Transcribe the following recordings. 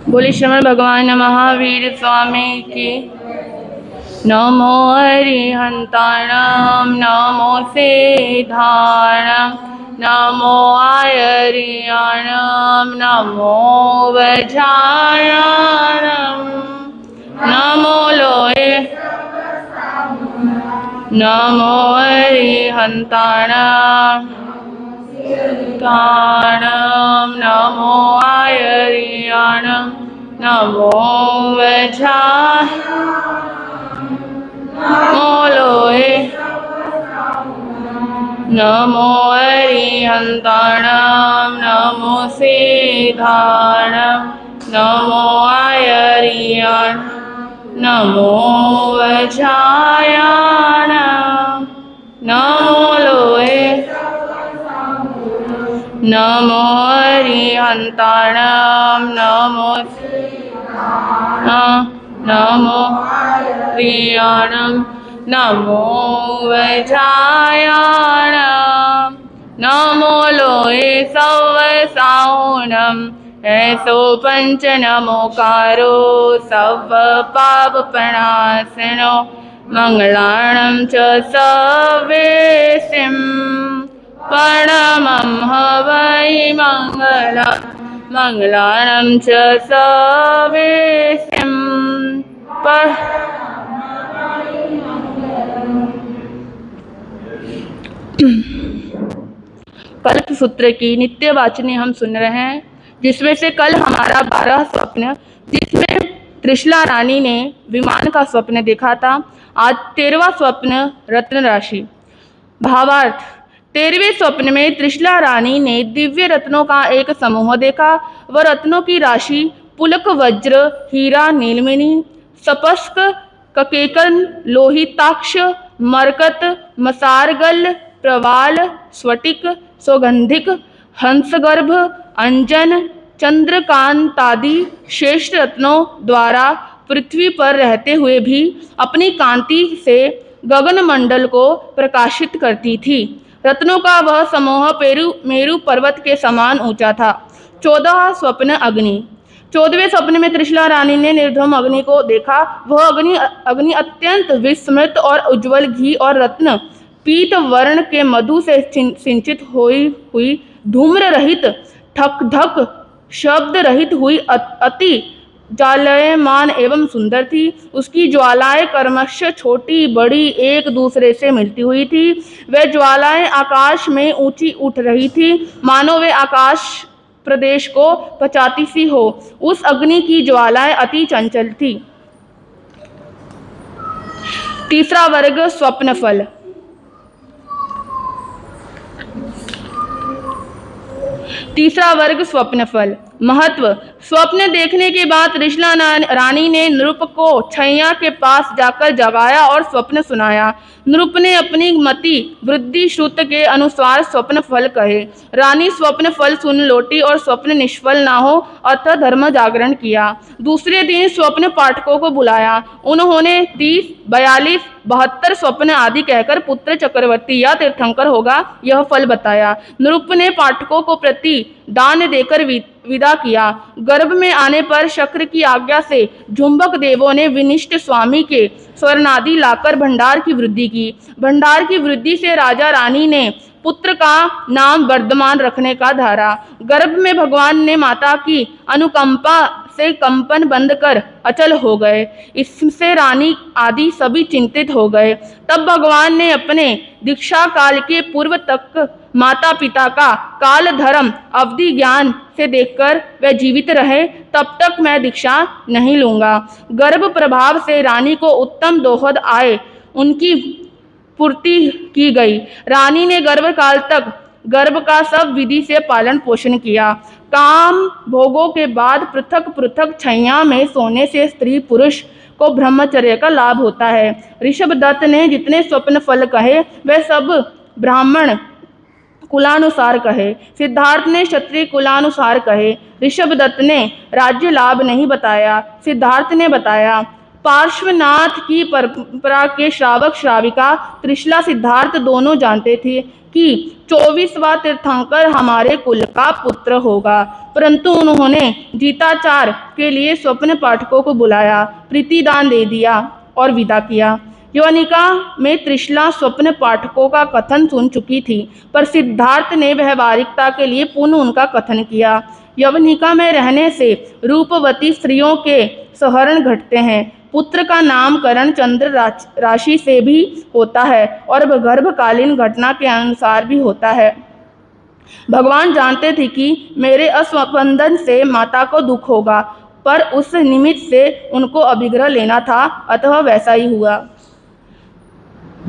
बोले श्रवण भगवान महावीर स्वामी की। नमो अरिहंताणं नमो सिद्धाणं नमो आयर्याणं नमो वज्रायणं नमो लोये नमो अरिहंताणं नमो आयर्याणं नमो नमो लोये नमो अरिहंताणं नमो सिद्धाणं नमो आयर्याणं नमो वज्रायणं नमो लोये नमो अरिहंताणं नमो नमो आयर्याणं नमो वज्रायणं नमो लोये सवसाहुणं ऐसो पंच नमोकारो सव पाप प्रणाशनो मंगलाणं च सवेसिं प्रणमं हवै मंगलाणं च सवेसिं कल्प सूत्र की नित्य वाचनी हम सुन रहे हैं, जिसमें से कल हमारा 12 स्वप्न, जिसमें त्रिशला रानी ने विमान का स्वप्न देखा था। आज 13वां स्वप्न रत्न राशि। भावार्थ, 13वें स्वप्न में त्रिशला रानी ने दिव्य रत्नों का एक समूह देखा। वह रत्नों की राशि पुलक, वज्र, हीरा, नीलमणि, सपस्क, ककेकन, लोहिताक्ष, मरकत, मसारगल, प्रवाल, स्फटिक, सौगंधिक, हंसगर्भ, अंजन, चंद्रकांतादि श्रेष्ठ रत्नों द्वारा पृथ्वी पर रहते हुए भी अपनी कांति से गगन मंडल को प्रकाशित करती थी। रत्नों का वह समूह मेरु पर्वत के समान ऊंचा था। 14वां स्वप्न अग्नि। 14वें स्वप्न में त्रिशला रानी ने निर्धूम अग्नि को देखा। वह अग्नि अत्यंत विस्मृत और उज्ज्वल घी और रत्न पीत वर्ण के मधु से सिंचित हुई धूम्र रहित, ठक धक शब्द रहित हुई अति ज्वालायमान एवं सुंदर थी। उसकी ज्वालाएं क्रमशः छोटी बड़ी एक दूसरे से मिलती हुई थी। वह ज्वालाएं आकाश में ऊंची उठ रही थी, मानो वे आकाश प्रदेश को पचाती सी हो। उस अग्नि की ज्वालाएं अति चंचल थी। तीसरा वर्ग स्वप्न फल। तीसरा वर्ग स्वप्न फल। महत्व, स्वप्न देखने के बाद त्रिशला रानी ने नृप को छैया के पास जाकर जगाया और स्वप्न सुनाया। नृप ने अपनी मति वृद्धि श्रुत के अनुसार स्वप्न फल कहे। रानी स्वप्न फल सुन लौटी और स्वप्न निष्फल ना हो अतः धर्म जागरण किया। दूसरे दिन स्वप्न पाठकों को बुलाया। उन्होंने 30, 42, 72 स्वप्न आदि कहकर पुत्र चक्रवर्ती या तीर्थंकर होगा यह फल बताया। नृप ने पाठकों को प्रति दान देकर विदा किया। गर्भ में आने पर शक्र की आज्ञा से झुंबक देवों ने विनिष्ट स्वामी के स्वर्णादि लाकर भंडार की वृद्धि की। भंडार की वृद्धि से राजा रानी ने पुत्र का नाम वर्धमान रखने का धारा। गर्भ में भगवान ने माता की अनुकंपा से कंपन बंद कर अचल हो गए। इससे रानी आदि सभी चिंतित हो गए। तब भगवान ने अपने दीक्षा काल के पूर्व तक माता पिता का काल धर्म अवधि ज्ञान से देखकर वे जीवित रहे, तब तक मैं दीक्षा नहीं लूंगा। गर्भ प्रभाव से रानी को उत्तम दोहद आए उनकी पूर्ति की गई। रानी ने गर्भ काल तक गर्भ का सब विधि से पालन पोषण किया। काम भोगों के बाद पृथक पृथक छैया में सोने से स्त्री पुरुष को ब्रह्मचर्य का लाभ होता है। ऋषभ दत्त ने जितने स्वप्न फल कहे वे सब ब्राह्मण कुलानुसार कहे। सिद्धार्थ ने क्षत्रिय कुलानुसार कहे। ऋषभ दत्त ने राज्य लाभ नहीं बताया, सिद्धार्थ ने बताया। पार्श्वनाथ की परंपरा के श्रावक श्राविका त्रिशला सिद्धार्थ दोनों जानते थे कि 24वां तीर्थंकर हमारे कुल का पुत्र होगा। परंतु उन्होंने जीताचार के लिए स्वप्न पाठकों को बुलाया, प्रीतिदान दे दिया और विदा किया। यवनिका में त्रिशला स्वप्न पाठकों का कथन सुन चुकी थी, पर सिद्धार्थ ने व्यवहारिकता के लिए पुनः उनका कथन किया। यवनिका में रहने से रूपवती स्त्रियों के सहरण घटते हैं। पुत्र का नामकरण चंद्र राशि से भी होता है और गर्भकालीन घटना के अनुसार भी होता है। भगवान जानते थे कि मेरे अस्पंदन से माता को दुख होगा, पर उस निमित्त से उनको अभिग्रह लेना था, अतः वैसा ही हुआ।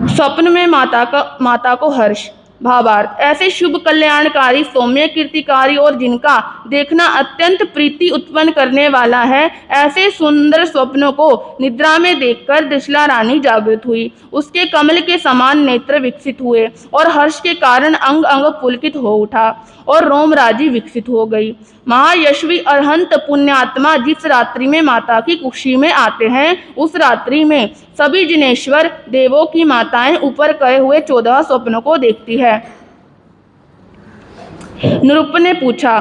स्वप्न में माता को हर्ष। भावार्थ: ऐसे शुभ कल्याणकारी, सौम्य कीर्तिकारी और जिनका देखना अत्यंत प्रीति उत्पन्न करने वाला है, ऐसे सुंदर स्वप्नों को निद्रा में देखकर त्रिशला रानी जागृत हुई। उसके कमल के समान नेत्र विकसित हुए और हर्ष के कारण अंग अंग पुलकित हो उठा और रोमराजी विकसित हो गई। महायशवी अरहंत पुण्यात्मा जिस रात्रि में माता की कुक्षी में आते हैं, उस रात्रि में सभी जिनेश्वर देवों की माताएं ऊपर कहे हुए 14 स्वप्नों को देखती है। निरुप ने पूछा।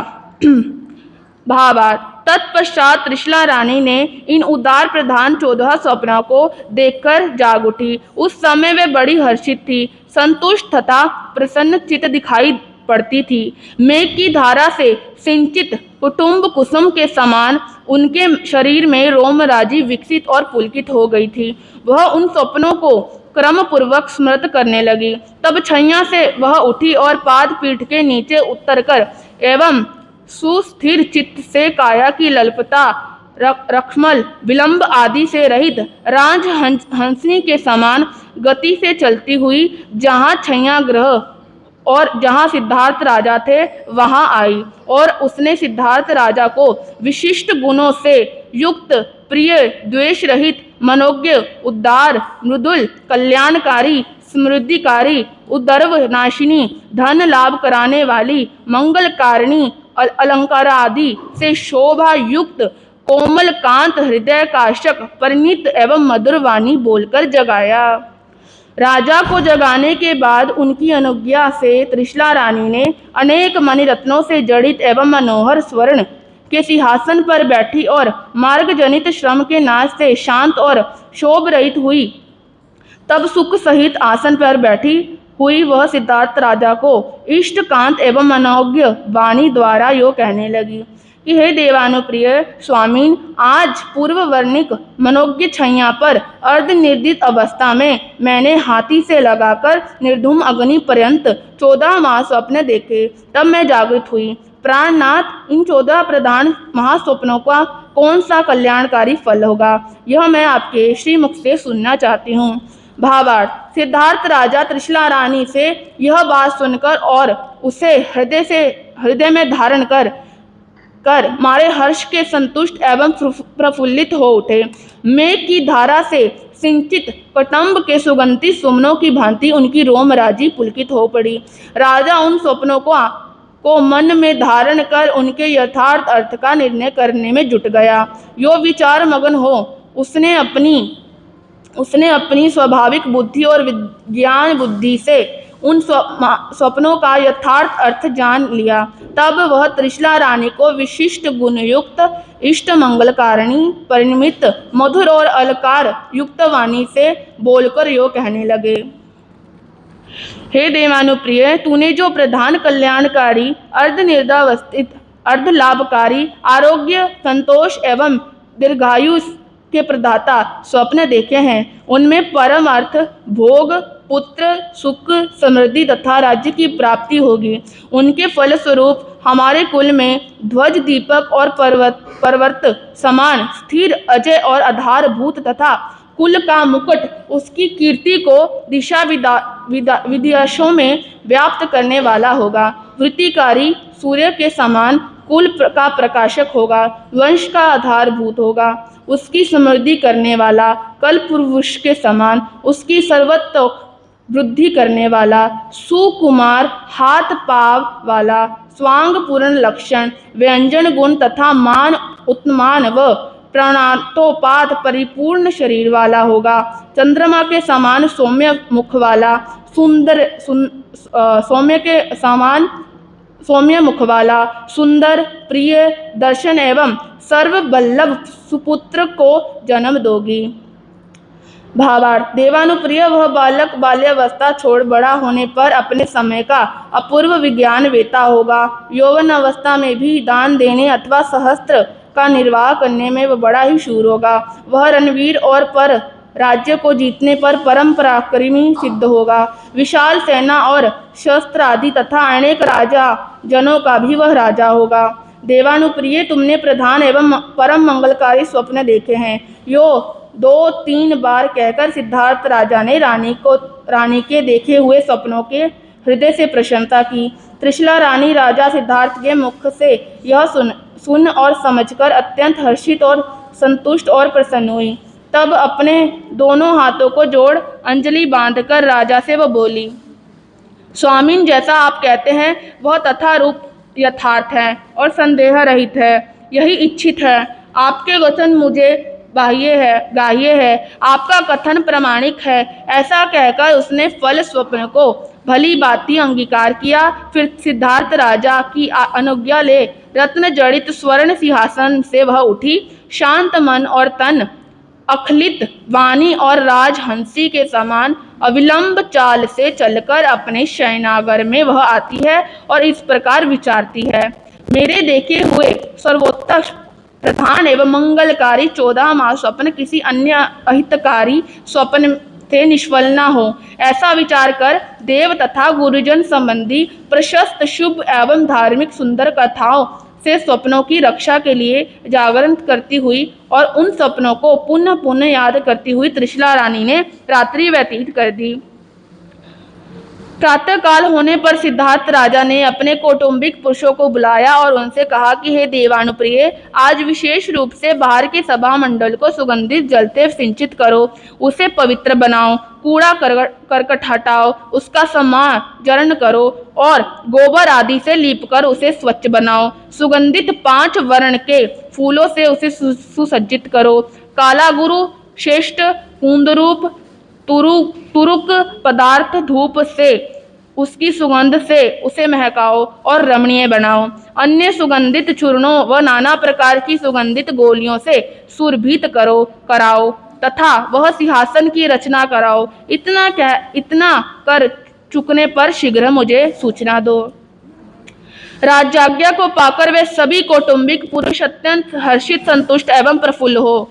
भावार्थ: तत्पश्चात त्रिशला रानी ने इन उदार प्रधान 14 स्वप्नों को देखकर जाग उठी। उस समय वे बड़ी हर्षित थी, संतुष्ट तथा प्रसन्न चित्त दिखाई पड़ती थी। मेघ की धारा से सिंचित कुटुंब कुसुम के समान उनके शरीर में रोमराजी विकसित और पुलकित हो गई थी। वह उन स्वप्नों को क्रम पूर्वक स्मृत करने लगी। तब छैया से वह उठी और पाद पीठ के नीचे उतरकर एवं सुस्थिर चित्त से काया की लल्पता, रक्ष्मल विलंब आदि से रहित राज हंसनी के समान गति से चलती हुई जहाँ छैया ग्रह और जहाँ सिद्धार्थ राजा थे वहां आई और उसने सिद्धार्थ राजा को विशिष्ट गुणों से युक्त, प्रिय, द्वेष रहित, मनोज्ञ, उदार, मृदुल, कल्याणकारी, समृद्धिकारी, उदर्व नाशिनी, धन लाभ कराने वाली, मंगलकारिणी, अलंकार आदि से शोभा युक्त, कोमल कांत, हृदय काशक, परिणीत एवं मधुर वाणी बोलकर जगाया। राजा को जगाने के बाद उनकी अनुज्ञा से त्रिशला रानी ने अनेक मणिरत्नों से जड़ित एवं मनोहर स्वर्ण के सिंहासन पर बैठी और मार्ग जनित श्रम के नाश से शांत और शोभ रहित हुई। तब सुख सहित आसन पर बैठी हुई वह सिद्धार्थ राजा को इष्ट कांत एवं मनोज्ञ वाणी द्वारा यो कहने लगी कि हे देवानुप्रिय स्वामीन, आज पूर्व वर्णिक मनोज्ञ छैया पर अर्धनिर्दित अवस्था में मैंने हाथी से लगाकर निर्धूम अग्नि पर्यंत 14 महास्वप्न देखे। तब मैं जागृत हुई। प्राणनाथ, इन 14 प्रधान महास्वप्नों का कौन सा कल्याणकारी फल होगा, यह मैं आपके श्रीमुख से सुनना चाहती हूँ। भावार्थ: सिद्धार्थ राजा त्रिशला रानी से यह बात सुनकर और उसे हृदय में धारण कर मारे हर्ष के संतुष्ट एवं प्रफुल्लित हो उठे। मेघ की धारा से सिंचित कटम्ब के सुगंधित सुमनों की भांति उनकी रोमराजी पुलकित हो पड़ी। राजा उन स्वप्नों को मन में धारण कर उनके यथार्थ अर्थ का निर्णय करने में जुट गया। यो विचार मगन हो उसने अपनी स्वाभाविक बुद्धि और विज्ञान बुद्धि से उन स्वप्नों का यथार्थ अर्थ जान लिया। तब वह त्रिशला रानी को विशिष्ट गुणयुक्त, इष्ट मंगलकारिणी, परिणमित, मधुर और अलकार युक्त वाणी से बोलकर यो कहने लगे। हे देवानुप्रिय, तूने जो प्रधान कल्याणकारी, अर्धनिर्धावस्थित, अर्धलाभकारी, आरोग्य, संतोष एवं दीर्घायु के प्रदाता स्वप्न देखे हैं, उनमें परम अर्थ, भोग, पुत्र, सुख, समृद्धि तथा राज्य की प्राप्ति होगी। उनके फलस्वरूप हमारे कुल में ध्वज, दीपक और पर्वत समान स्थिर, अजय और आधारभूत तथा कुल का मुकुट उसकी कीर्ति को दिशा विदेशों में व्याप्त करने वाला होगा। वृत्तिकारी सूर्य के समान कुल का प्रकाशक होगा, वंश का आधारभूत होगा, उसकी समृद्धि करने वाला, कल्पवृक्ष के समान उसकी सर्वतोक वृद्धि करने वाला, सुकुमार हाथ पाव वाला, स्वांग पूर्ण लक्षण, व्यंजन गुण तथा मान उत्मान व प्राणातोपात परिपूर्ण शरीर वाला होगा। चंद्रमा के समान सौम्य मुख वाला, सौम्य के समान सौम्य मुखवाला, सुंदर प्रिय दर्शन एवं सर्वबल्लभ सुपुत्र को जन्म दोगी। भावार्थ, देवानुप्रिय वह बालक बाल्यावस्था छोड़ बड़ा होने पर अपने समय का अपूर्व विज्ञान वेता होगा। यौवन अवस्था में भी दान देने अथवा सहस्त्र का निर्वाह करने में वह बड़ा ही शूर होगा। वह रणवीर और पर राज्य को जीतने पर परम पराक्रमी सिद्ध होगा। विशाल सेना और शस्त्र आदि तथा अनेक राजा जनों का भी वह राजा होगा। देवानुप्रिय, तुमने प्रधान एवं परम मंगलकारी स्वप्न देखे हैं। यो 2-3 बार कहकर सिद्धार्थ राजा ने रानी के देखे हुए स्वप्नों के हृदय से प्रशंसा की। त्रिशला रानी राजा सिद्धार्थ के मुख से यह सुन और समझकर अत्यंत हर्षित और संतुष्ट और प्रसन्न हुई। तब अपने दोनों हाथों को जोड़ अंजलि बांधकर राजा से वह बोली, स्वामिन, जैसा आप कहते हैं वह तथा रूप यथार्थ है और संदेह रहित है, यही इच्छित है। आपके वचन मुझे ग्राह्य है, आपका कथन प्रामाणिक है। ऐसा कहकर उसने फल स्वप्न को भली भांति अंगीकार किया। फिर सिद्धार्थ राजा की अनुज्ञा ले रत्न जड़ित स्वर्ण सिंहासन से वह उठी। शांत मन और तन, अखलित वाणी और राजहंसी के समान अविलंब चाल से चलकर अपने शयनागार में वह आती है और इस प्रकार विचारती है, मेरे देखे हुए सर्वोत्तम प्रधान एवं मंगलकारी 14 माह स्वप्न किसी अन्य अहितकारी स्वप्न से निष्फल न हो। ऐसा विचार कर देव तथा गुरुजन संबंधी प्रशस्त शुभ एवं धार्मिक सुंदर कथाओं से स्वप्नों की रक्षा के लिए जागरण करती हुई और उन स्वप्नों को पुनः पुनः याद करती हुई त्रिशला रानी ने रात्रि व्यतीत कर दी। प्रातः काल होने पर सिद्धार्थ राजा ने अपने कौटुंबिक पुरुषों को बुलाया और उनसे कहा कि हे देवानुप्रिय, आज विशेष रूप से बाहर के सभा मंडल को सुगंधित जल से सिंचित करो, उसे पवित्र बनाओ, कूड़ा करकट हटाओ, उसका समाजरण करो और गोबर आदि से लीपकर उसे स्वच्छ बनाओ। सुगंधित 5 वर्ण के फूलों से उसे सुसज्जित करो। काला गुरु, श्रेष्ठ कुंदरूप, तुरुक पदार्थ धूप से उसकी सुगंध से उसे महकाओ और रमणीय बनाओ। अन्य सुगंधित चूर्णों व नाना प्रकार की सुगंधित गोलियों से सुरभित कराओ तथा वह सिंहासन की रचना कराओ। इतना कर चुकने पर शीघ्र मुझे सूचना दो। राजाज्ञा को पाकर वे सभी कौटुंबिक पुरुष अत्यंत हर्षित, संतुष्ट एवं प्रफुल्ल हो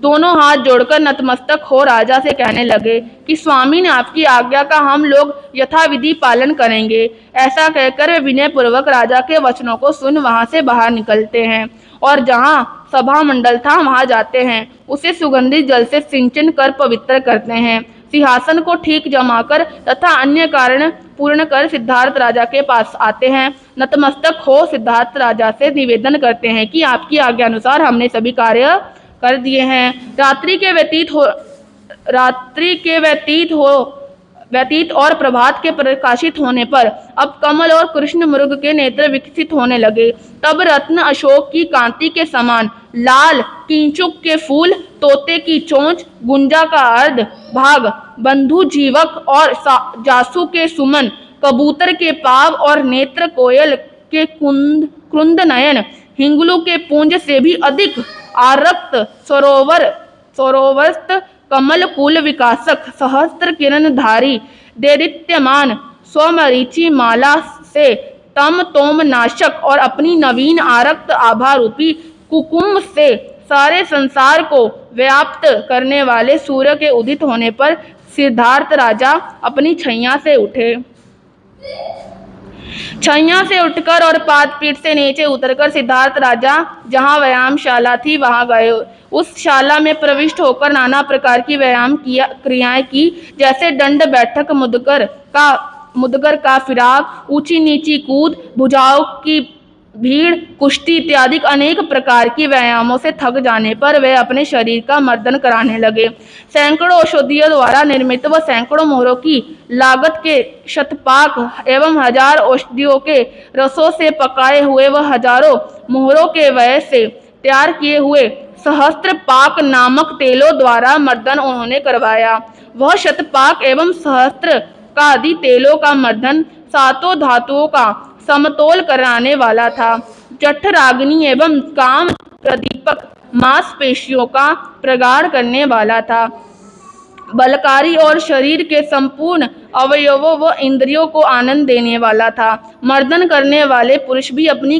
दोनों हाथ जोड़कर नतमस्तक हो राजा से कहने लगे कि स्वामी ने आपकी आज्ञा का हम लोग यथाविधि पालन करेंगे। ऐसा कहकर वे विनय पूर्वक राजा के वचनों को सुन वहां से बाहर निकलते हैं और जहां सभा मंडल था वहां जाते हैं, उसे सुगंधित जल से सिंचन कर पवित्र करते हैं, सिंहासन को ठीक जमाकर तथा अन्य कारण पूर्ण कर सिद्धार्थ राजा के पास आते हैं। नतमस्तक हो सिद्धार्थ राजा से निवेदन करते हैं कि आपकी आज्ञा अनुसार हमने सभी कार्य कर दिए हैं। रात्रि के व्यतीत और प्रभात के प्रकाशित होने पर अब कमल और कृष्ण मृग के नेत्र विकसित होने लगे। तब रत्न अशोक की कांति के समान लाल किंचुक के फूल, तोते की चोंच, गुंजा का अर्ध भाग, बंधु जीवक और जासू के सुमन, कबूतर के पाव और नेत्र कोयल के कुंद नयन, हिंगलू के पुंज से भी अधिक आरक्त सरोवरस्थ कमल कुल विकासक सहस्त्र किरणधारी दैदित्यमान स्वमरीचि माला से तम तोम नाशक और अपनी नवीन आरक्त आभा रूपी कुकुम से सारे संसार को व्याप्त करने वाले सूर्य के उदित होने पर सिद्धार्थ राजा अपनी छैया से उठे। छैया से उठकर और पादपीठ से नीचे उतरकर सिद्धार्थ राजा जहाँ व्यायामशाला थी वहां गए। उस शाला में प्रविष्ट होकर नाना प्रकार की व्यायाम क्रियाएं की, जैसे दंड बैठक, मुदगर का फिराक, ऊंची नीची कूद, भुजाओं की भीड़, कुश्ती इत्यादि अनेक प्रकार की व्यायामों से थक जाने पर वे अपने शरीर का मर्दन कराने लगे। सैकड़ों औषधियों द्वारा निर्मित व सैकड़ों मोहरों की लागत के शतपाक एवं 1000 औषधियों के रसों से पकाए हुए व हजारों मोहरों के व्यय से तैयार किए हुए सहस्त्र पाक नामक तेलों द्वारा मर्दन उन्होंने करवाया। वह शतपाक एवं सहस्त्र का आदि तेलों का मर्दन 7 धातुओं का समतोल कराने वाला था। जठराग्नि एवं काम प्रदीपक मांसपेशियों का प्रगाढ़ करने वाला था। बलकारी और शरीर के संपूर्ण अवयवों व इंद्रियों को आनंद देने वाला था। मर्दन करने वाले पुरुष भी अपनी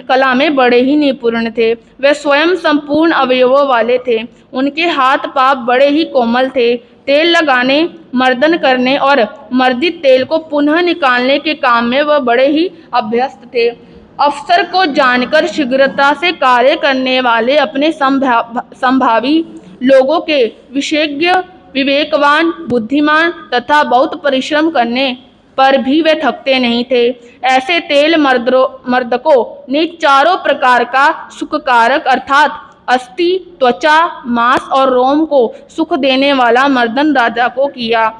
कला में बड़े ही निपुण थे। वे स्वयं संपूर्ण अवयवों वाले थे। उनके हाथ पांव बड़े ही कोमल थे। तेल लगाने, मर्दन करने और मर्दित तेल को पुनः निकालने के काम में वह बड़े ही अभ्यस्त थे। अवसर को जानकर शीघ्रता से कार्य करने वाले, अपने संभावी लोगों के विशेषज्ञ, विवेकवान, बुद्धिमान तथा बहुत परिश्रम करने पर भी वे थकते नहीं थे। ऐसे तेल मर्दकों ने चारों प्रकार का सुखकारक अर्थात अस्थि, त्वचा, मांस और रोम को सुख देने वाला मर्दन राजा को किया।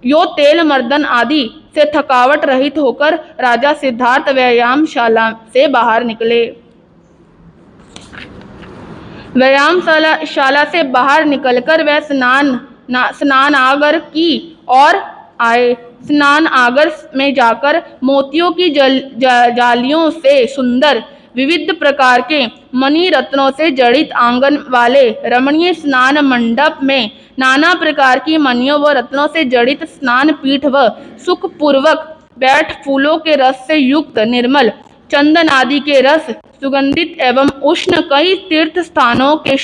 यो तेल मर्दन आदि से थकावट रहित होकर राजा सिद्धार्थ व्यायामशाला से बाहर निकले। व्यायामशाला से बाहर निकलकर वह स्नानागार की ओर आए। स्नानागार में जाकर मोतियों की जालियों से सुंदर, विविध प्रकार के मणि रत्नों से जड़ित आंगन वाले रमणीय स्नान मंडप में नाना प्रकार की मणियों व रत्नों से जड़ित स्नान पीठ व सुखपूर्वक बैठ फूलों के रस से युक्त निर्मल चंदन आदि के रस सुगंधित एवं उष्ण कई तीर्थ स्थानों के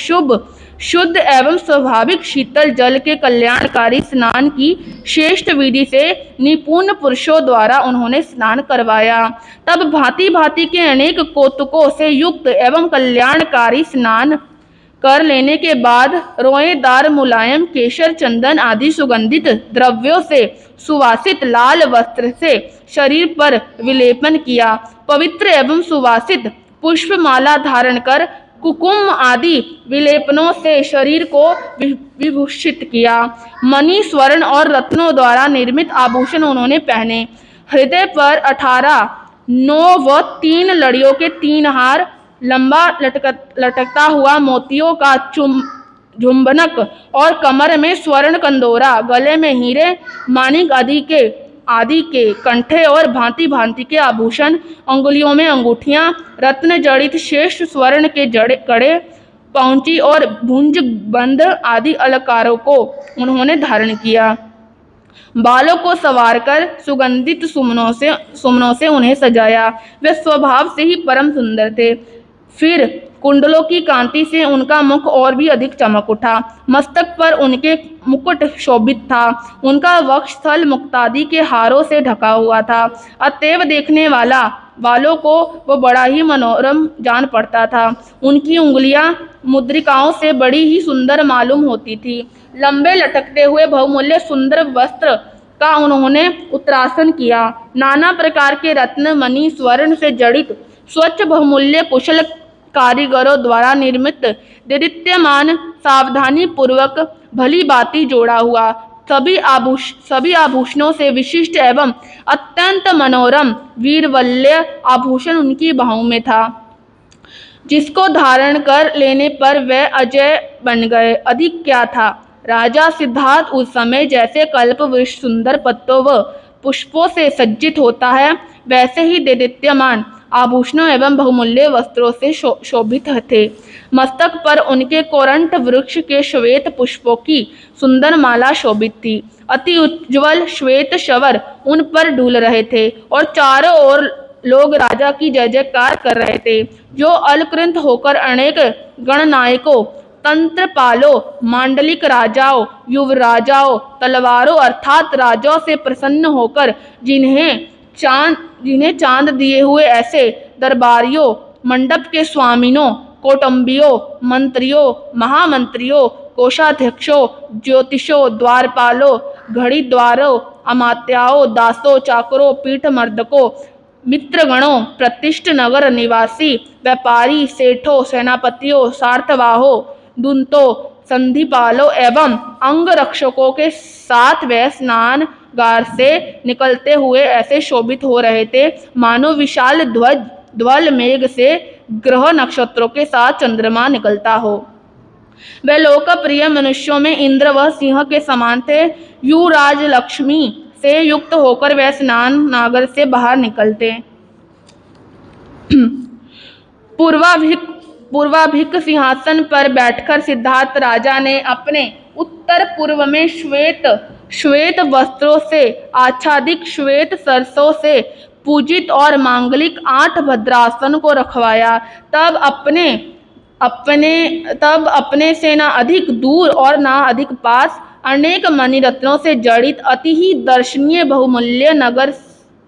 शुद्ध एवं स्वाभाविक शीतल जल के कल्याणकारी स्नान की श्रेष्ठ विधि से निपुण पुरुषों द्वारा उन्होंने स्नान करवाया। तब भांति भांति के अनेक कौतुकों से युक्त एवं कल्याणकारी स्नान कर लेने के बाद रोएदार मुलायम केशर, चंदन आदि सुगंधित द्रव्यों से सुवासित लाल वस्त्र से शरीर पर विलेपन किया। पवित्र एवं सुवासित पुष्पमाला धारण कर कुकुम आदि विलेपनों से शरीर को विभूषित किया। मणि, स्वर्ण और रत्नों द्वारा निर्मित आभूषण उन्होंने पहने। हृदय पर 18 9 व 3 लड़ियों के 3 हार, लंबा लटकता हुआ मोतियों का झुंबनक और कमर में स्वर्ण कंदोरा, गले में हीरे माणिक आदि के कंठे और भांति भांति के आभूषण, अंगुलियों में अंगूठियां, रत्न जड़ित श्रेष्ठ स्वर्ण के कड़े, पाउंची और भुज बंद आदि अलंकारों को उन्होंने धारण किया। बालों को संवारकर सुगंधित सुमनों से उन्हें सजाया। वे स्वभाव से ही परम सुंदर थे। फिर कुंडलों की कांति से उनका मुख और भी अधिक चमक उठा। मस्तक पर उनके मुकुट शोभित था। उनका वक्षस्थल मुक्तादि के हारों से ढका हुआ था। अतएव देखने वालों को वो बड़ा ही मनोरम जान पड़ता था। उनकी उंगलियां मुद्रिकाओं से बड़ी ही सुंदर मालूम होती थी। लंबे लटकते हुए बहुमूल्य सुंदर वस्त्र का उन्होंने उत्तरासन किया। नाना प्रकार के रत्न, मणि, स्वर्ण से जड़ित स्वच्छ बहुमूल्य कुशल कारीगरों द्वारा निर्मित दैदीप्यमान, सावधानी पूर्वक भली भांति जोड़ा हुआ सभी आभूषणों से विशिष्ट एवं अत्यंत मनोरम वीरवल्य आभूषण उनकी बाहों में था, जिसको धारण कर लेने पर वे अजय बन गए। अधिक क्या था, राजा सिद्धार्थ उस समय जैसे कल्प वृक्ष सुंदर पत्तों व पुष्पों से सज्जित होता है, वैसे ही दैदीप्यमान आभूषणों एवं बहुमूल्य वस्त्रों से शोभित थे। मस्तक पर उनके कोरंट वृक्ष के श्वेत पुष्पों की सुंदर माला शोभित थी। अति उज्ज्वल श्वेत शवर उन पर डूल रहे थे और चारों ओर लोग राजा की जय जयकार कर रहे थे, जो अलकृत होकर अनेक गणनायकों, तंत्रपालों, मांडलिक राजाओं, युवराजाओं, तलवारों अर्थात राजाओं से प्रसन्न होकर जिन्हें चांद दिए हुए ऐसे दरबारियों, मंडप के स्वामिनों, कौटुंबियों, मंत्रियों, महामंत्रियों, कोषाध्यक्षों, ज्योतिषों, द्वारपालों, घड़ीद्वारों, अमात्याओं, दासों, चाकरों, पीठ मर्दकों, मित्रगणों, प्रतिष्ठ नगर निवासी, व्यापारी, सेठों, सेनापतियों, सार्थवाहों, दूतों, संधिपालों एवं अंगरक्षकों के साथ वे स्नानागार से निकलते हुए ऐसे शोभित हो रहे थे, मानो विशाल ध्वल मेघ से ग्रह नक्षत्रों के साथ चंद्रमा निकलता हो। वे लोकप्रिय मनुष्यों में इंद्र व सिंह के समान थे। युवराज लक्ष्मी से युक्त होकर वह स्नान नागर से बाहर निकलते। पूर्वाभिक सिंहासन पर बैठकर सिद्धार्थ राजा ने अपने उत्तर पूर्व में श्वेत वस्त्रों से आच्छादित श्वेत सरसों से पूजित और मांगलिक 8 भद्रासन को रखवाया। तब अपने से न अधिक दूर और न अधिक पास अनेक मणिरत्नों से जड़ित अति ही दर्शनीय बहुमूल्य नगर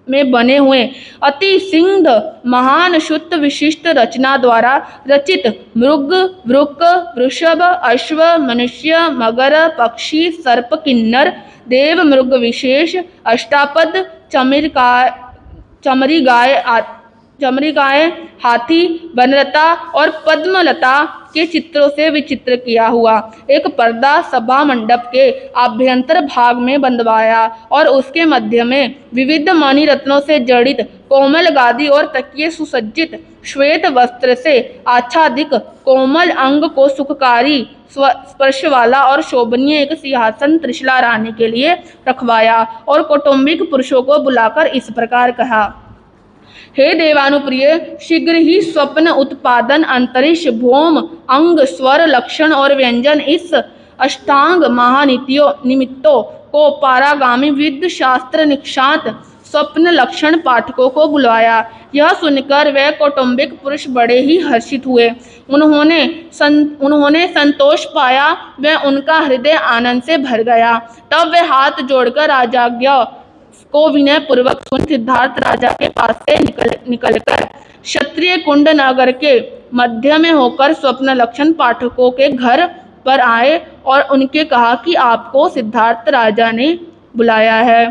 में बने हुए अति सिंध महान शुद्ध विशिष्ट रचना द्वारा रचित मृग वृक वृषभ अश्व मनुष्य मगर पक्षी सर्प किन्नर देव मृग विशेष अष्टापद चमरी गाय हाथी वनलता और पद्मलता के चित्रों से विचित्र किया हुआ एक पर्दा सभा मंडप के आभ्यंतर भाग में बंधवाया और उसके मध्य में विविध मणिरत्नों से जड़ित कोमल गादी और तकिए सुसज्जित श्वेत वस्त्र से आच्छादित कोमल अंग को सुखकारी स्पर्श वाला और शोभनीय एक सिंहासन त्रिशला रानी के लिए रखवाया और कौटुंबिक पुरुषों को बुलाकर इस प्रकार कहा। हे देवानुप्रिय, शीघ्र ही स्वप्न उत्पादन अंतरिक्ष भौम अंग स्वर लक्षण और व्यंजन इस अष्टांग महानिमित्तों को पारागामी विद्ध शास्त्र निक्षांत स्वप्न लक्षण पाठकों को बुलाया। यह सुनकर वे कौटुंबिक पुरुष बड़े ही हर्षित हुए। उन्होंने संतोष पाया व उनका हृदय आनंद से भर गया। तब वे हाथ जोड़कर राजाज्ञा को विनय पूर्वक सुन सिद्धार्थ राजा के पास से निकलकर क्षत्रिय कुंड नगर के मध्य में होकर स्वप्न लक्षण पाठकों के घर पर आए और उनके कहा कि आपको सिद्धार्थ राजा ने बुलाया है।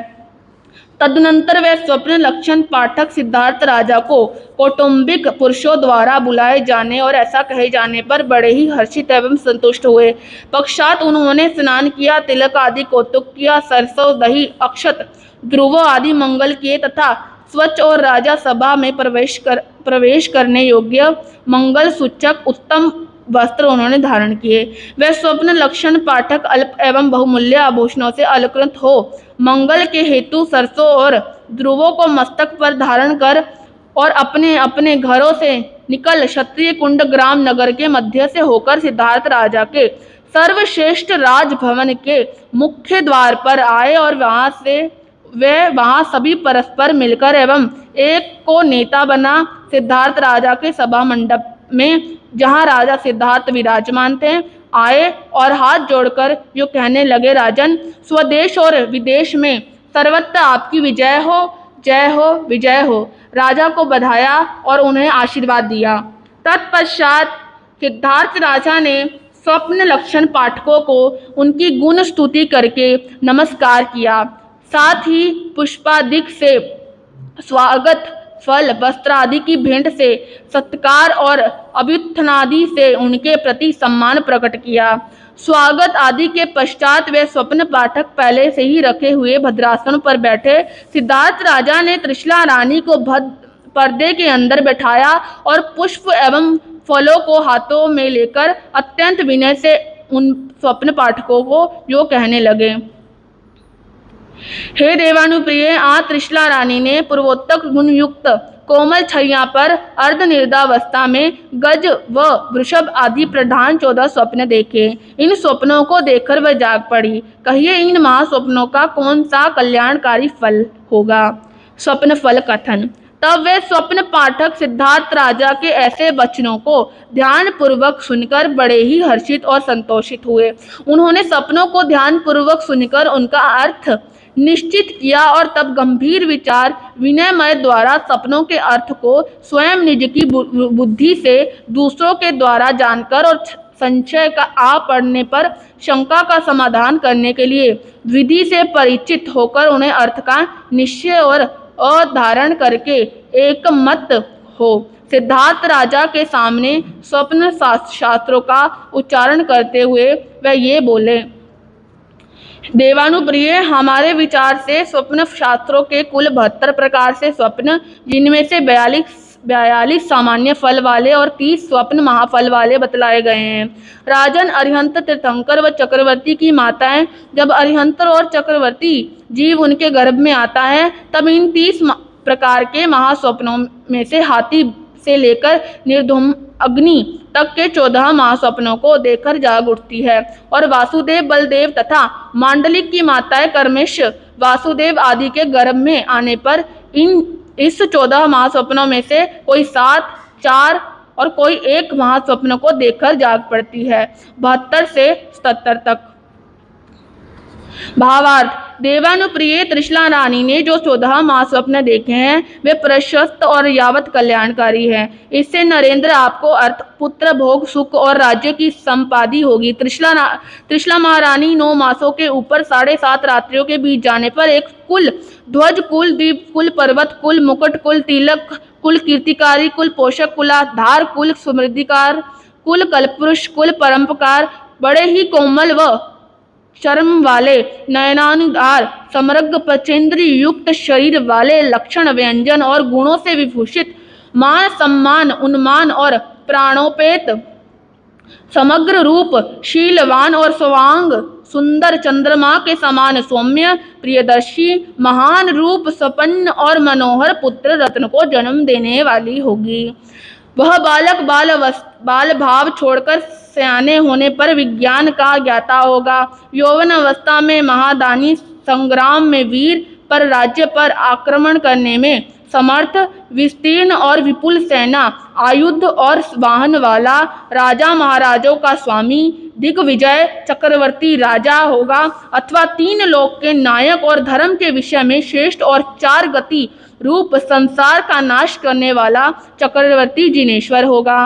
तदनंतर वे स्वप्न लक्षण पाठक सिद्धार्थ राजा को कौटुंबिक पुरुषों द्वारा बुलाए जाने और ऐसा कहे जाने पर बड़े ही हर्षित एवं संतुष्ट हुए। पश्चात उन्होंने स्नान किया, तिलक आदि कौतुक किया, सरसों दही अक्षत ध्रुव आदि मंगल किए तथा स्वच्छ और राजा सभा में प्रवेश करने योग्य मंगल सूचक उत्तम वस्त्र उन्होंने धारण किए। वे स्वप्न लक्षण पाठक अल्प एवं बहुमूल्य आभूषणों से अलंकृत हो मंगल के हेतु सरसों और ध्रुवों को मस्तक पर धारण कर और अपने अपने घरों से निकल क्षत्रिय कुंड ग्राम नगर के मध्य से होकर सिद्धार्थ राजा के सर्वश्रेष्ठ राजभवन के मुख्य द्वार पर आए और वहां सभी परस्पर मिलकर एवं एक को नेता बना सिद्धार्थ राजा के सभा मंडप में जहां राजा सिद्धार्थ विराजमान थे आए और हाथ जोड़कर यो कहने लगे, राजन, स्वदेश और विदेश में सर्वत्र आपकी विजय हो, जय हो, विजय हो। राजा को बधाया और उन्हें आशीर्वाद दिया। तत्पश्चात सिद्धार्थ राजा ने स्वप्न लक्षण पाठकों को उनकी गुण स्तुति करके नमस्कार किया। साथ ही पुष्पादिक से स्वागत फल वस्त्र आदि की भेंट से सत्कार और अभ्युत्थानादि से उनके प्रति सम्मान प्रकट किया। स्वागत आदि के पश्चात वे स्वप्न पाठक पहले से ही रखे हुए भद्रासन पर बैठे। सिद्धार्थ राजा ने त्रिशला रानी को पर्दे के अंदर बैठाया और पुष्प एवं फलों को हाथों में लेकर अत्यंत विनय से उन स्वप्न पाठकों को यो कहने लगे, हे देवानुप्रिय, आज त्रिशला रानी ने पूर्वोक्त गुणयुक्त कोमल छैया पर अर्धनिर्धावस्था में गज व वृषभ आदि प्रधान 14 स्वप्न देखे। इन स्वप्नों को देखकर वह जाग पड़ी। कहिए इन महास्वप्नों का कौन सा कल्याणकारी फल होगा। स्वप्न फल कथन। तब वे स्वप्न पाठक सिद्धार्थ राजा के ऐसे वचनों को ध्यान पूर्वक सुनकर बड़े ही हर्षित और संतोषित हुए। उन्होंने सपनों को ध्यान पूर्वक सुनकर उनका अर्थ निश्चित किया और तब गंभीर विचार विनयमय द्वारा सपनों के अर्थ को स्वयं निज की बुद्धि से दूसरों के द्वारा जानकर और संशय का आ पड़ने पर शंका का समाधान करने के लिए विधि से परिचित होकर उन्हें अर्थ का निश्चय और अवधारण करके एकमत हो सिद्धार्थ राजा के सामने स्वप्न शास्त्रों का उच्चारण करते हुए वह ये बोले, देवानुप्रिय, हमारे विचार से स्वप्न शास्त्रों के कुल 72 प्रकार से स्वप्न, जिनमें से 42 सामान्य फल वाले और 30 स्वप्न महाफल वाले बतलाए गए हैं। राजन, अरिहंत, तीर्थंकर व चक्रवर्ती की माताएं, जब अरिहंत और चक्रवर्ती जीव उनके गर्भ में आता है तब इन 30 प्रकार के महास्वप्नों में से हाथी से लेकर निर्धूम अग्नि तक के 14 महास्वप्नों को देखकर जाग उठती है और वासुदेव, बलदेव तथा मांडलिक की माताएं कर्मेश, वासुदेव आदि के गर्भ में आने पर इस 14 महास्वप्नों में से कोई 7, 4 और कोई 1 महास्वप्न को देखकर जाग पड़ती है। 72 से 77 तक। भावार्थ: देवानुप्रिय त्रिशला रानी ने जो 14 महास्वप्न देखे हैं वे प्रशस्त और यावत कल्याणकारी हैं। इससे नरेंद्र आपको अर्थ, पुत्र, भोग, सुख और राज्य की संपादि होगी। त्रिशला महारानी 9 मासों के ऊपर 7.5 रात्रियों के बीच जाने पर एक कुल, ध्वज कुल, द्वीप कुल, पर्वत कुल, मुकुट कुल, तिलक कुल, कीर्तिकारी कुल, पोषक कुलाधार कुल, समृद्धिकार कुल, कल्पवृक्ष कुल, परम्पकार, बड़े ही कोमल व चर्म वाले, नयनानुदार, समग्र पचेंद्र युक्त शरीर वाले, लक्षण, व्यंजन और गुणों से विभूषित, मान, सम्मान, उन्मान और प्राणोपेत, समग्र रूप, शीलवान और स्वांग सुंदर, चंद्रमा के समान सौम्य, प्रियदर्शी, महान रूप संपन्न और मनोहर पुत्र रत्न को जन्म देने वाली होगी। वह बालक बाल भाव छोड़कर सयाने होने पर विज्ञान का ज्ञाता होगा। यौवन अवस्था में महादानी, संग्राम में वीर, पर राज्य पर आक्रमण करने में समर्थ, विस्तीर्ण और विपुल सेना, आयुध और वाहन वाला, राजा महाराजों का स्वामी, दिग्विजय, चक्रवर्ती राजा होगा अथवा 3 लोक के नायक और धर्म के विषय में श्रेष्ठ और 4 गति रूप संसार का नाश करने वाला चक्रवर्ती जिनेश्वर होगा।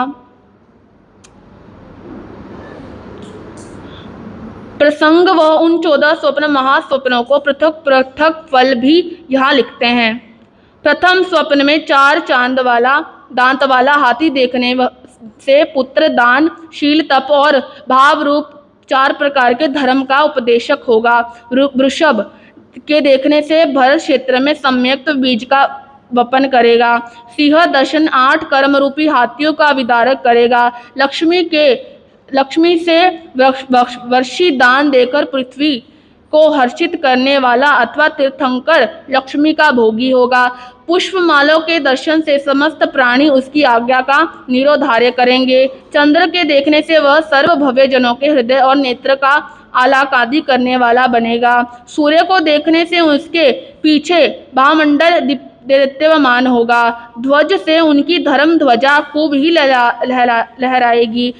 प्रसंग व उन 14 स्वप्न महास्वप्नों को पृथक पृथक फल भी यहाँ लिखते हैं। प्रथम स्वप्न में 4 दांत वाला हाथी देखने से पुत्र, दान, शील, तप और भाव रूप 4 प्रकार के धर्म का उपदेशक होगा। वृषभ के देखने से भरत क्षेत्र में सम्यक बीज का वपन करेगा। सिंह दर्शन 8 कर्म रूपी हाथियों का विदारक करेगा। लक्ष्मी से वर्षी दान देकर पृथ्वी को हर्षित करने वाला अथवा तीर्थंकर लक्ष्मी का भोगी होगा। पुष्पमालों के दर्शन से समस्त प्राणी उसकी आज्ञा का निरोधार्य करेंगे। चंद्र के देखने से वह सर्व भव्य जनों के हृदय और नेत्र का आलाकादि करने वाला बनेगा। सूर्य को देखने से उसके पीछे भामंडल दीप्यमान होगा। ध्वज से उनकी धर्म ध्वजा खूब ही लहराएगी।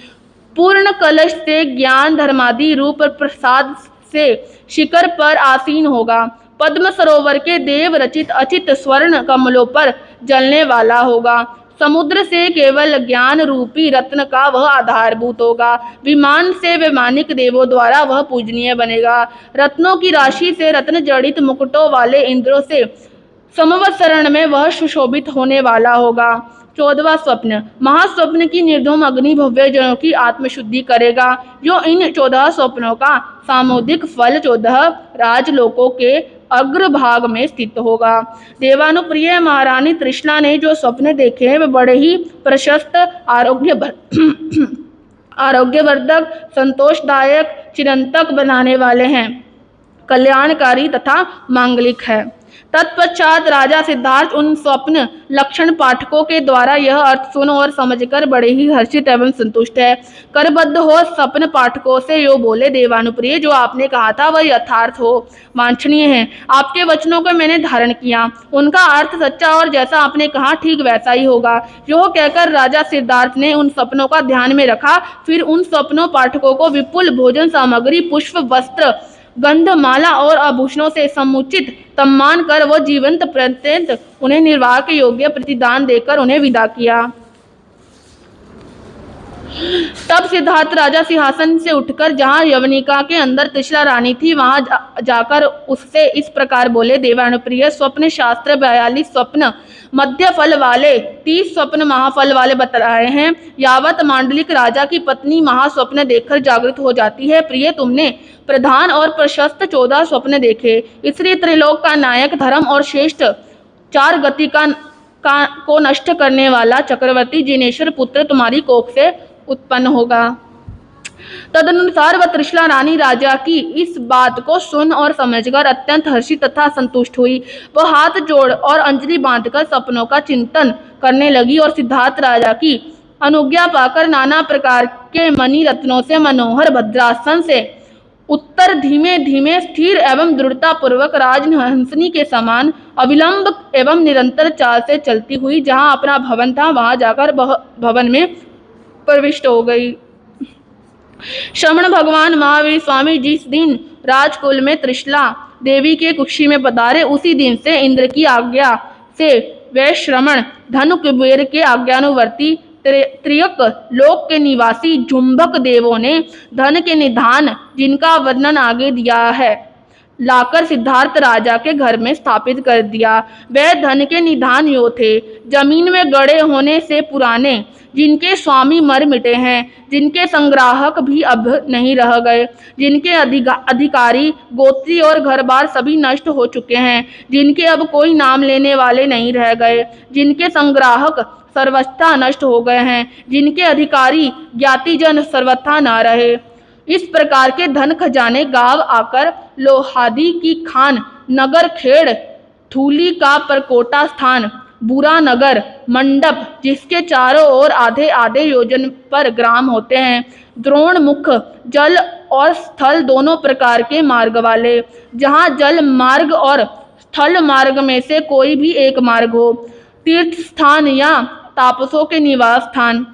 पूर्ण कलश से ज्ञान धर्मादि रूप प्रसाद से शिखर पर आसीन होगा। पद्म सरोवर के देव रचित अचित स्वर्ण कमलों पर जलने वाला होगा। समुद्र से केवल ज्ञान रूपी रत्न का वह आधारभूत होगा। विमान से वैमानिक देवों द्वारा वह पूजनीय बनेगा। रत्नों की राशि से रत्न जड़ित मुकुटों वाले इंद्रों से समवत्सरण में वह सुशोभित होने वाला होगा। 14वां स्वप्न, महास्वप्न की निर्धूम अग्नि भव्य जनों की आत्मशुद्धि करेगा। जो इन 14 स्वप्नों का सामुदायिक फल 14 राजलोकों के अग्रभाग में स्थित होगा। देवानुप्रिय महारानी त्रिशला ने जो स्वप्न देखे हैं वे बड़े ही प्रशस्त, आरोग्यवर्धक, संतोषदायक, चिरंतक बनाने वाले हैं, कल्याणकारी तथा मांगलिक है। तत्पश्चात राजा सिद्धार्थ उन स्वप्न लक्षण पाठकों के द्वारा यह अर्थ सुन और समझकर बड़े ही हर्षित एवं संतुष्ट है। करबद्ध हो स्वप्न पाठकों से यो बोले, देवानुप्रिय, जो आपने कहा था वह यथार्थ हो वांछनीय है। आपके वचनों को मैंने धारण किया, उनका अर्थ सच्चा और जैसा आपने कहा ठीक वैसा ही होगा। यह कहकर राजा सिद्धार्थ ने उन स्वप्नों का ध्यान में रखा। फिर उन स्वप्नों पाठकों को विपुल भोजन सामग्री, पुष्प, वस्त्र, गंध, माला और आभूषणों से समुचित सम्मान कर वो जीवंत पर्यंत उन्हें निर्वाह के योग्य प्रतिदान देकर उन्हें विदा किया। तब सिद्धार्थ राजा सिंहासन से उठकर जहाँ यवनिका के अंदर त्रिशला रानी थी वहां जाकर उससे इस प्रकार बोले, देवानुप्रिय, स्वप्न शास्त्र 42 स्वप्न मध्य फल वाले, 30 स्वप्न महाफल वाले बतलाए हैं। यावत मांडलिक राजा की पत्नी महास्वप्न देखकर जागृत हो जाती है। प्रिय, तुमने प्रधान और प्रशस्त 14 स्वप्न देखे, इसलिए त्रिलोक का नायक, धर्म और श्रेष्ठ 4 गति का को नष्ट करने वाला चक्रवर्ती जिनेश्वर पुत्र तुम्हारी कोख से उत्पन्न होगा। तदनुसार वह त्रिशला रानी राजा की इस बात को सुन और समझकर अत्यंत हर्षित तथा संतुष्ट हुई। वह हाथ जोड़ और अंजलि बांधकर सपनों का चिंतन करने लगी और सिद्धार्थ राजा की अनुज्ञा पाकर नाना प्रकार के मणि रत्नों से मनोहर भद्रासन से उत्तर धीमे धीमे स्थिर एवं दृढ़ता पूर्वक राजहंसनी के समान अविलंब एवं निरंतर चाल से चलती हुई जहां अपना भवन था वहां जाकर भवन में प्रविष्ट हो गई। श्रमण भगवान महावीर स्वामी जिस दिन राजकुल में त्रिशला देवी के कुक्षी में पधारे उसी दिन से इंद्र की आज्ञा से वे श्रमण धनु कुबेर के आज्ञानुवर्ती त्रियक लोक के निवासी जुम्बक देवों ने धन के निधान जिनका वर्णन आगे दिया है लाकर सिद्धार्थ राजा के घर में स्थापित कर दिया। वह धन के निधान यो थे जमीन में गड़े होने से पुराने, जिनके स्वामी मर मिटे हैं, जिनके संग्राहक भी अब नहीं रह गए, जिनके अधिकारी गोत्री और घर बार सभी नष्ट हो चुके हैं, जिनके अब कोई नाम लेने वाले नहीं रह गए, जिनके संग्राहक सर्वथा नष्ट हो गए हैं, जिनके अधिकारी ज्ञातिजन सर्वथा न रहे। इस प्रकार के धन खजाने गांव आकर लोहादी की खान, नगर खेड़, थूली का परकोटा स्थान, बुरा नगर, मंडप जिसके चारों ओर आधे आधे योजन पर ग्राम होते हैं, द्रोण मुख, जल और स्थल दोनों प्रकार के मार्ग वाले, जहाँ जल मार्ग और स्थल मार्ग में से कोई भी एक मार्ग हो, तीर्थ स्थान या तापसों के निवास स्थान,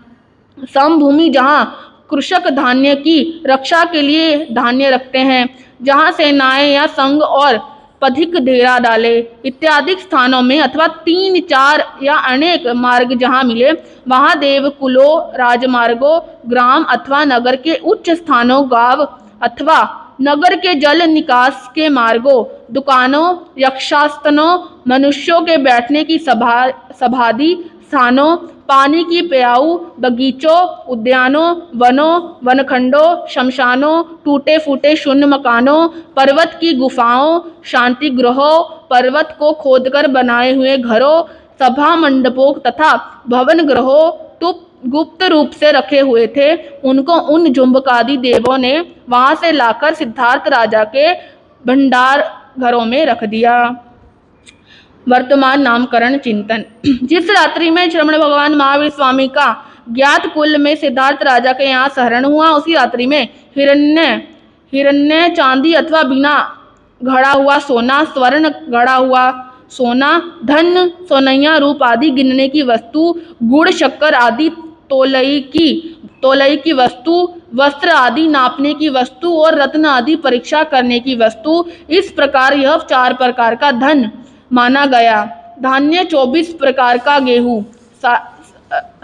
समभूमि जहाँ कृषक धान्य की रक्षा के लिए धान्य रखते हैं, जहाँ सेनाएं या संघ और पथिक डेरा डाले, इत्यादि स्थानों में अथवा 3, 4 या अनेक मार्ग जहाँ मिले वहाँ देवकुलों, राजमार्गों, ग्राम अथवा नगर के उच्च स्थानों, गांव अथवा नगर के जल निकास के मार्गों, दुकानों, यक्षासनों, मनुष्यों के बैठने की समाधि स्थानों, पानी की प्याऊ, बगीचों, उद्यानों, वनों, वनखंडों, शमशानों, टूटे फूटे शून्य मकानों, पर्वत की गुफाओं, शांति गृहों, पर्वत को खोदकर बनाए हुए घरों, सभा मंडपों तथा भवन ग्रहों गुप्त रूप से रखे हुए थे, उनको उन जुम्बकादि देवों ने वहां से लाकर सिद्धार्थ राजा के भंडार घरों में रख दिया। वर्तमान नामकरण चिंतन। जिस रात्रि में श्रमण भगवान महावीर स्वामी का ज्ञात कुल में सिद्धार्थ राजा के यहाँ सहरण हुआ, उसी रात्रि में हिरण्य चांदी अथवा बिना घड़ा हुआ सोना, स्वर्ण घड़ा हुआ सोना, धन, सोनैया, रूप आदि गिनने की वस्तु, गुड़ शक्कर आदि तोलई की वस्तु, वस्त्र आदि नापने की वस्तु और रत्न आदि परीक्षा करने की वस्तु, इस प्रकार यह 4 प्रकार का धन माना गया। धान्य 24 प्रकार का गेहूं,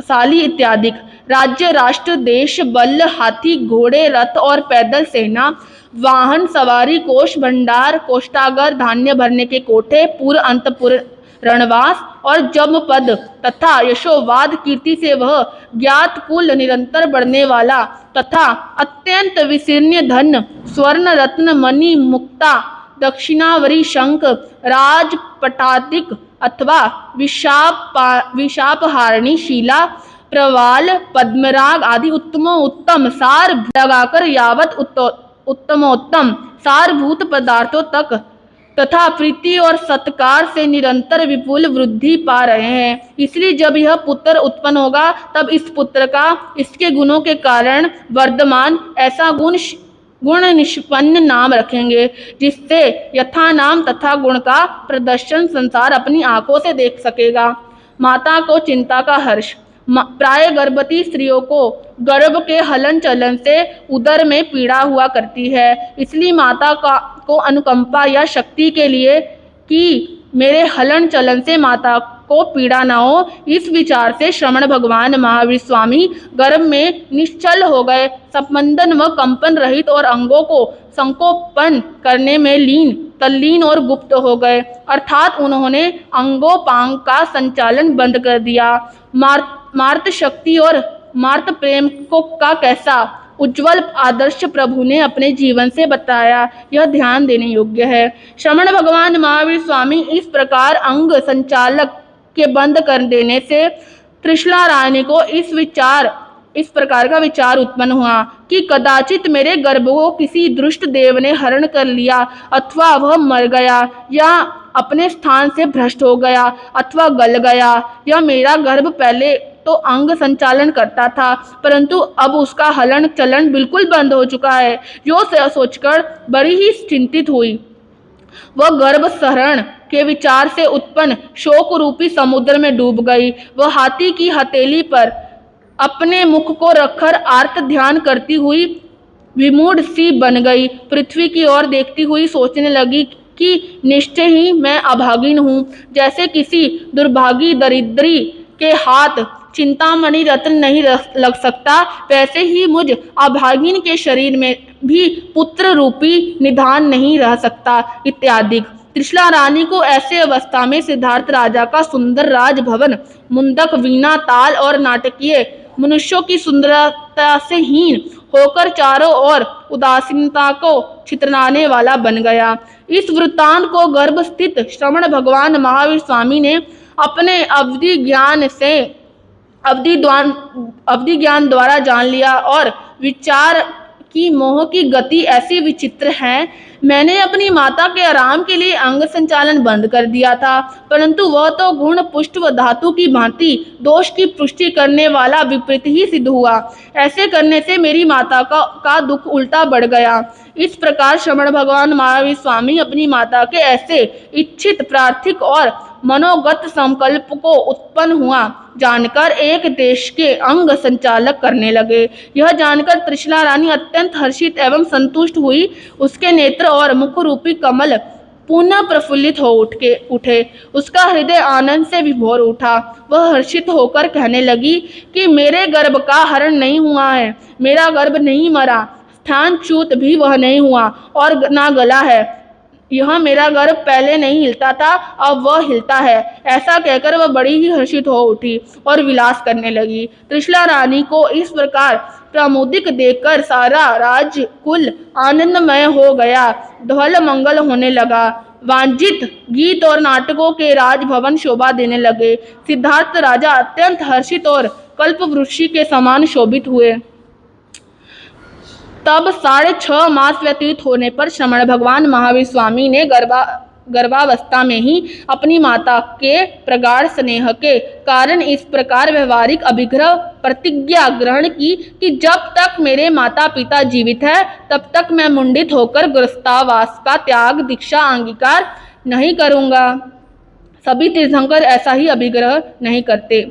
साली इत्यादि, राज्य, राष्ट्र, देश, बल, हाथी, घोड़े, रथ और पैदल सेना, वाहन, सवारी, कोष, भंडार, कोष्ठागार, धान्य भरने के कोठे, पूर्व अंतपुर, रणवास और जमपद तथा यशोवाद, कीर्ति से वह ज्ञात कुल निरंतर बढ़ने वाला तथा अत्यंत विशीर्ण धन, स्वर्ण, रत्न, मणि, मुक्ता, दक्षिणावरी, शंख, राजपटादिक अथवा विशापहारिणी, शिला, प्रवाल, पद्मराग आदि उत्तमोत्तम सार लगाकर यावत उत्तमोत्तम सारभूत पदार्थों तक तथा प्रीति और सत्कार से निरंतर विपुल वृद्धि पा रहे हैं। इसलिए जब यह पुत्र उत्पन्न होगा तब इस पुत्र का इसके गुणों के कारण वर्धमान ऐसा गुण निष्पन्न नाम रखेंगे, जिससे यथा नाम तथा गुण का प्रदर्शन संसार अपनी आंखों से देख सकेगा। माता को चिंता का हर्ष। प्राय गर्भवती स्त्रियों को गर्भ के हलन चलन से उदर में पीड़ा हुआ करती है, इसलिए माता को अनुकंपा या शक्ति के लिए कि मेरे हलन चलन से माता को पीड़ा न हो, इस विचार से श्रमण भगवान महावीर स्वामी गर्भ में निश्चल हो गए, संपंदन व कंपन रहित और अंगों को संकोपन करने में तल्लीन और गुप्त हो गए, अर्थात उन्होंने अंगोपांग का संचालन बंद कर दिया। मार्त शक्ति और मार्त प्रेम का कैसा उज्जवल आदर्श प्रभु ने अपने जीवन से बताया, यह ध्यान देने योग्य है। श्रमण भगवान महावीर स्वामी इस प्रकार अंग संचालक के बंद कर देने से त्रिशला रानी को इस प्रकार का विचार उत्पन्न हुआ कि कदाचित मेरे गर्भ को किसी दुष्ट देव ने हरण कर लिया, अथवा वह मर गया या अपने स्थान से भ्रष्ट हो गया अथवा गल गया, या मेरा गर्भ पहले तो अंग संचालन करता था परंतु अब उसका हलन चलन बिल्कुल बंद हो चुका है। यो सोचकर बड़ी ही चिंतित हुई। वह गर्भ सहरण के विचार से उत्पन्न शोक रूपी समुद्र में डूब गई। वह हाथी की हथेली पर अपने मुख को रखकर आर्त ध्यान करती हुई विमूढ़ सी बन गई। पृथ्वी की ओर देखती हुई सोचने लगी कि निश्चय ही मैं अभागिन हूँ। जैसे किसी दुर्भागी दरिद्री के हाथ चिंतामणि रत्न नहीं लग सकता, वैसे ही मुझ अभागिन के शरीर में भी पुत्र रूपी निधान नहीं रह सकता इत्यादि। त्रिशला रानी को ऐसे अवस्था में सिद्धार्थ राजा का सुंदर राजभवन, मुंदक, वीणा, ताल और नाटकीय मनुष्यों की सुंदरता से हीन होकर चारों ओर उदासीनता को छितराने वाला बन गया। इस वृत्तांत को गर्भ स्थित श्रवण भगवान महावीर स्वामी ने अपने अवधि ज्ञान द्वारा जान लिया और विचार की मोह की गति ऐसी विचित्र है। मैंने अपनी माता के आराम के लिए अंग संचालन बंद कर दिया था, परंतु वह तो गुण पुष्ट व धातु की भांति दोष की पुष्टि करने वाला विपरीत ही सिद्ध हुआ। ऐसे करने से मेरी माता का दुख उल्टा बढ़ गया। इस प्रकार श्रवण भगवान महावीर स्वामी अपनी माता के ऐसे इच्छित प्रार्थिक और मनोगत संकल्प को उत्पन्न हुआ जानकर एक देश के अंग संचालक करने लगे। यह जानकर त्रिशला रानी अत्यंत हर्षित एवं संतुष्ट हुई। उसके नेत्र और मुख रूपी कमल पुनः प्रफुल्लित हो उठे। उसका हृदय आनंद से विभोर उठा। वह हर्षित होकर कहने लगी कि मेरे गर्भ का हरण नहीं हुआ है, मेरा गर्भ नहीं मरा, स्थानच्युत भी वह नहीं हुआ और ना गला है। यह मेरा गर्भ पहले नहीं हिलता था, अब वह हिलता है। ऐसा कहकर वह बड़ी ही हर्षित हो उठी और विलास करने लगी। त्रिशला रानी को इस प्रकार प्रमुदित देखकर सारा राजकुल आनंदमय हो गया। ढोल मंगल होने लगा। वांछित गीत और नाटकों के राजभवन शोभा देने लगे। सिद्धार्थ राजा अत्यंत हर्षित और कल्पवृक्ष के समान शोभित हुए। तब 6.5 मास व्यतीत होने पर श्रवण भगवान महावीर स्वामी ने गर्भावस्था में ही अपनी माता के प्रगाढ़ स्नेह के कारण इस प्रकार व्यवहारिक अभिग्रह प्रतिज्ञा ग्रहण की कि जब तक मेरे माता पिता जीवित है तब तक मैं मुंडित होकर गृहस्थावास का त्याग दीक्षा अंगीकार नहीं करूंगा। सभी तीर्थंकर ऐसा ही अभिग्रह नहीं करते।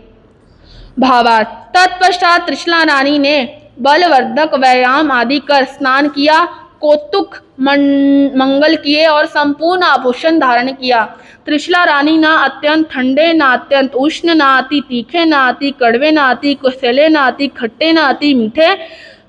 भावार्थ। तत्पश्चात त्रिशला रानी ने बलवर्धक व्यायाम आदि कर स्नान किया, कौतुक मंगल किए और संपूर्ण आभूषण धारण किया। त्रिशला रानी ना अत्यंत ठंडे, ना अत्यंत उष्ण, ना अति तीखे, ना अति कड़वे, ना अति कुसले, ना अति खट्टे, ना अति मीठे,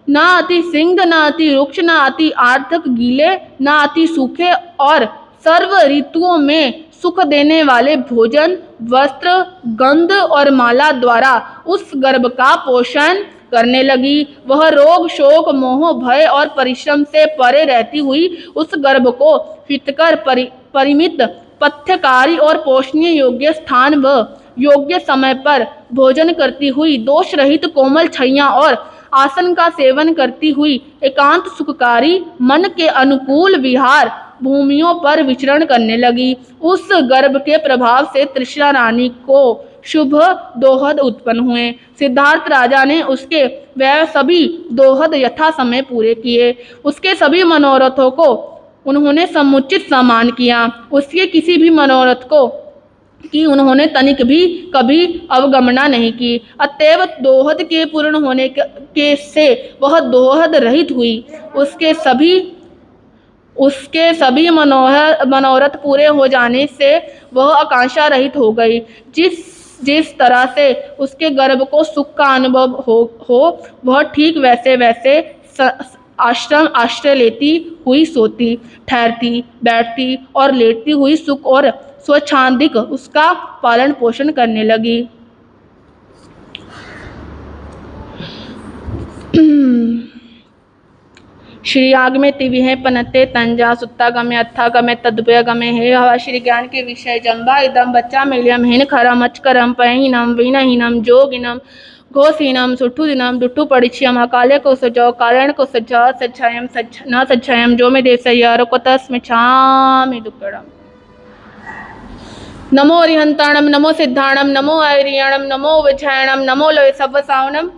ना अति सिंध, ना अति रुक्ष, ना अति आर्द्रक गीले, ना अति सूखे और सर्व ऋतुओं में सुख देने वाले भोजन, वस्त्र, गंध और माला द्वारा उस गर्भ का पोषण करने लगी। वह रोग, शोक, मोह, भय और परिश्रम से परे रहती हुई उस गर्भ को हितकर परिमित पथ्यकारी और पोषणीय योग्य स्थान व योग्य समय पर भोजन करती हुई दोष रहित कोमल छैया और आसन का सेवन करती हुई एकांत सुखकारी मन के अनुकूल विहार भूमियों पर विचरण करने लगी। उस गर्भ के प्रभाव से त्रिशला रानी को शुभ दोहद उत्पन्न हुए। सिद्धार्थ राजा ने उसके वह सभी दोहद यथा समय पूरे किए। उसके सभी मनोरथों को उन्होंने समुचित सम्मान किया। उसके किसी भी मनोरथ को कि उन्होंने तनिक भी कभी अवगमना नहीं की। अतएव दोहद के पूर्ण होने के से वह दोहद रहित हुई। उसके सभी मनोरथ पूरे हो जाने से वह आकांक्षा रहित हो गई। जिस तरह से उसके गर्भ को सुख का अनुभव हो वह ठीक वैसे आश्रय लेती हुई सोती, ठहरती, बैठती और लेटती हुई सुख और स्वच्छांदिक उसका पालन पोषण करने लगी। श्री आगमे तिविहे पनते तंजा सुत्ता गमे अत्था गमे तदुपय गमे हे हवा श्री ज्ञान के विषय जम्बा इदम बच्चा मिलियम हिन खरम अचकरम पहीनम वीनहीनम जोगिनम घोषीनम सुठुदिनम दुट्टू परिचयम अकाले को सजो कालेण को सज्जा सच्छायम सच्छ न सच्छायम जो में देव सयारो को तस्म छामि दुक्कड़म। नमो अरिहंताणम नमो सिद्धाणम नमो आयरियाणम नमो विछायणम नमो लोय सब सावनम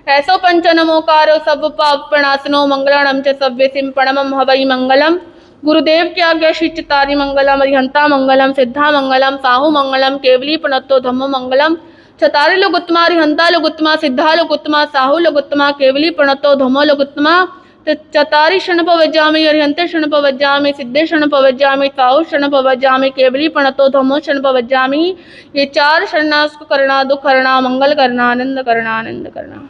ऐसो पंच नमोकारो सब पाप प्रणासनो मंगलाणम च सव्य सिंपणम हवई मंगलम गुरुदेव की आज्ञा श्री चितारी मंगलम अरिहंता मंगलम सिद्धा मंगलम साहू मंगलम केवली प्रणतो धम्मो मंगलम चतारी लोगुत्तमा अरिहंता लोगुत्तमा सिद्धा लोगुत्तमा साहू लोगुत्तमा केवली प्रणतो धम्मो लोगुत्तमा चतारी क्षणपवज्जामि अरिहंते क्षणपवज्जामि सिद्धे क्षणपवज्जामि साहू क्षणपवज्जामि केवली प्रणतो धम्मो क्षणपवज्जामि। ये चार शरणास्क करना दुख करना मंगल करना आनंद करना आनंद करना।